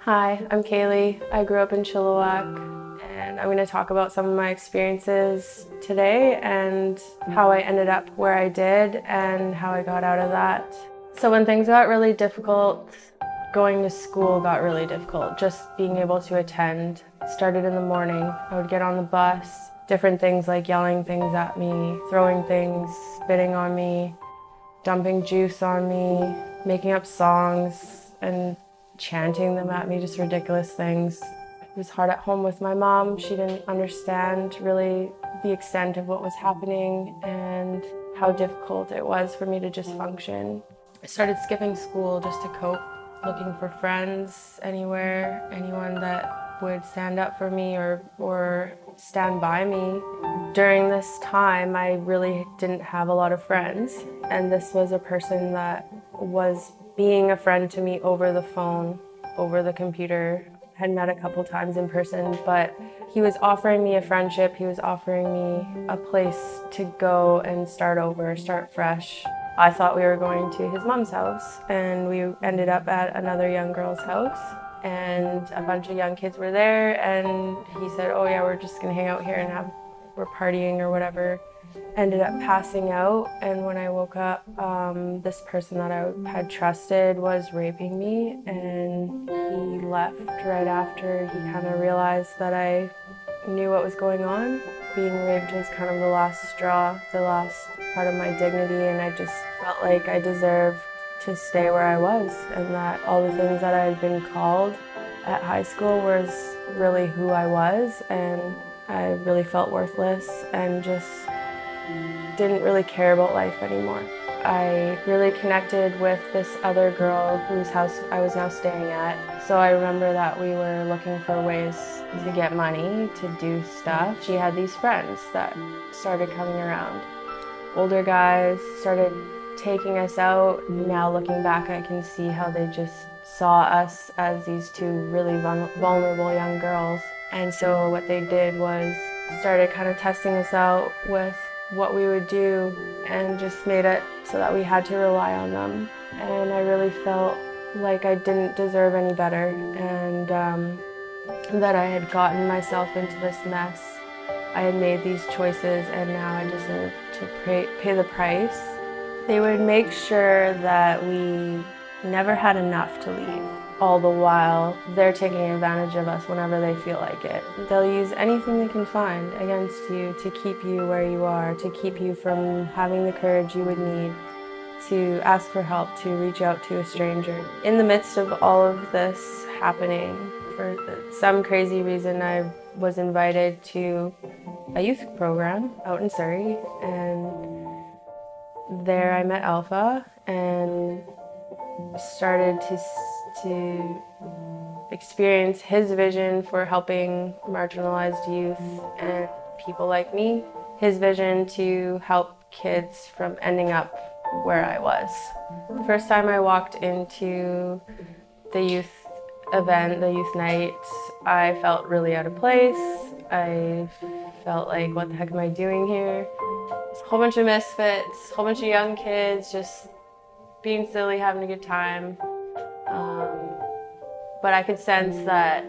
Hi, I'm Kaleigh. I grew up in Chilliwack, and I'm going to talk about some of my experiences today and how I ended up where I did and how I got out of that. So when things got really difficult, going to school got really difficult. Just being able to attend. It started in the morning. I would get on the bus, different things like yelling things at me, throwing things, spitting on me, dumping juice on me, making up songs and chanting them at me, just ridiculous things. It was hard at home with my mom. She didn't understand really the extent of what was happening and how difficult it was for me to just function. I started skipping school just to cope, looking for friends anywhere, anyone that would stand up for me or stand by me. During this time, I really didn't have a lot of friends, and this was a person that was being a friend to me over the phone, over the computer. I had met a couple times in person, but he was offering me a friendship. He was offering me a place to go and start over, start fresh. I thought we were going to his mom's house, and we ended up at another young girl's house, and a bunch of young kids were there, and he said, oh yeah, we're just gonna hang out here and we're partying or whatever. Ended up passing out, and when I woke up, this person that I had trusted was raping me, and he left right after. He kind of realized that I knew what was going on. Being raped was kind of the last straw, the last part of my dignity, and I just felt like I deserved to stay where I was, and that all the things that I had been called at high school was really who I was, and I really felt worthless and just didn't really care about life anymore. I really connected with this other girl whose house I was now staying at. So I remember that we were looking for ways to get money, to do stuff. She had these friends that started coming around. Older guys started taking us out. Now looking back, I can see how they just saw us as these two really vulnerable young girls. And so what they did was started kind of testing us out with what we would do and just made it so that we had to rely on them. And I really felt like I didn't deserve any better, and that I had gotten myself into this mess. I had made these choices, and now I deserve to pay the price. They would make sure that we never had enough to leave. All the while, they're taking advantage of us whenever they feel like it. They'll use anything they can find against you to keep you where you are, to keep you from having the courage you would need to ask for help, to reach out to a stranger. In the midst of all of this happening, for some crazy reason, I was invited to a youth program out in Surrey, and there I met Alpha and started to experience his vision for helping marginalized youth and people like me. His vision to help kids from ending up where I was. The first time I walked into the youth event, the youth night, I felt really out of place. I felt like, what the heck am I doing here? There's a whole bunch of misfits, a whole bunch of young kids just being silly, having a good time. But I could sense that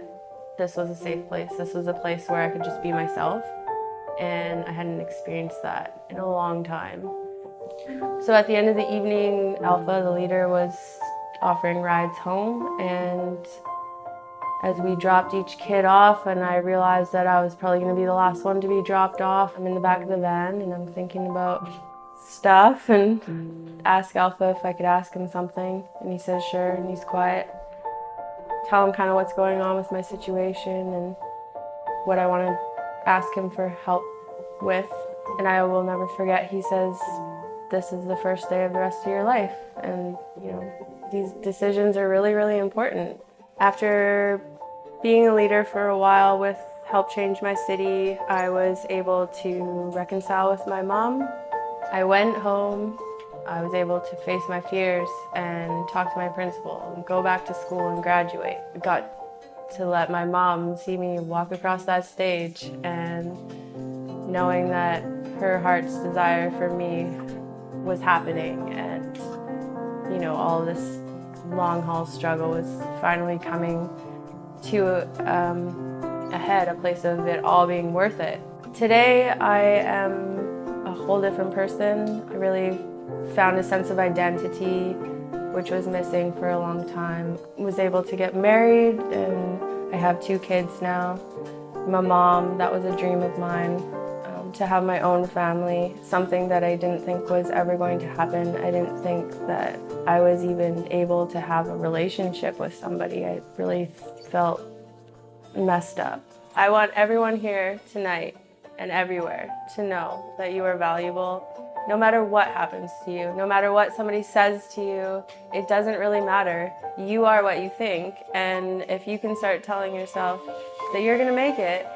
this was a safe place. This was a place where I could just be myself, and I hadn't experienced that in a long time. So at the end of the evening, Alpha, the leader, was offering rides home, and as we dropped each kid off, and I realized that I was probably going to be the last one to be dropped off, I'm in the back of the van, and I'm thinking about stuff, and ask Alpha if I could ask him something, and he says sure, and he's quiet. Tell him kind of what's going on with my situation and what I want to ask him for help with. And I will never forget, he says, this is the first day of the rest of your life, and these decisions are really, really important. After being a leader for a while with Help Change My City, I was able to reconcile with my mom. I went home. I was able to face my fears and talk to my principal and go back to school and graduate. I got to let my mom see me walk across that stage, and knowing that her heart's desire for me was happening, and all this long haul struggle was finally coming to ahead, a place of it all being worth it. Today I am a whole different person. I really found a sense of identity, which was missing for a long time. I was able to get married, and I have 2 kids now. I'm a mom. That was a dream of mine. To have my own family, something that I didn't think was ever going to happen. I didn't think that I was even able to have a relationship with somebody. I really felt messed up. I want everyone here tonight and everywhere to know that you are valuable. No matter what happens to you, no matter what somebody says to you, it doesn't really matter. You are what you think, and if you can start telling yourself that you're gonna make it,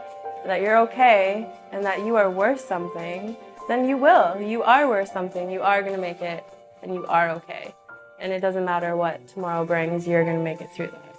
that you're okay, and that you are worth something, then you will. You are worth something, you are gonna make it, and you are okay. And it doesn't matter what tomorrow brings, you're gonna make it through that.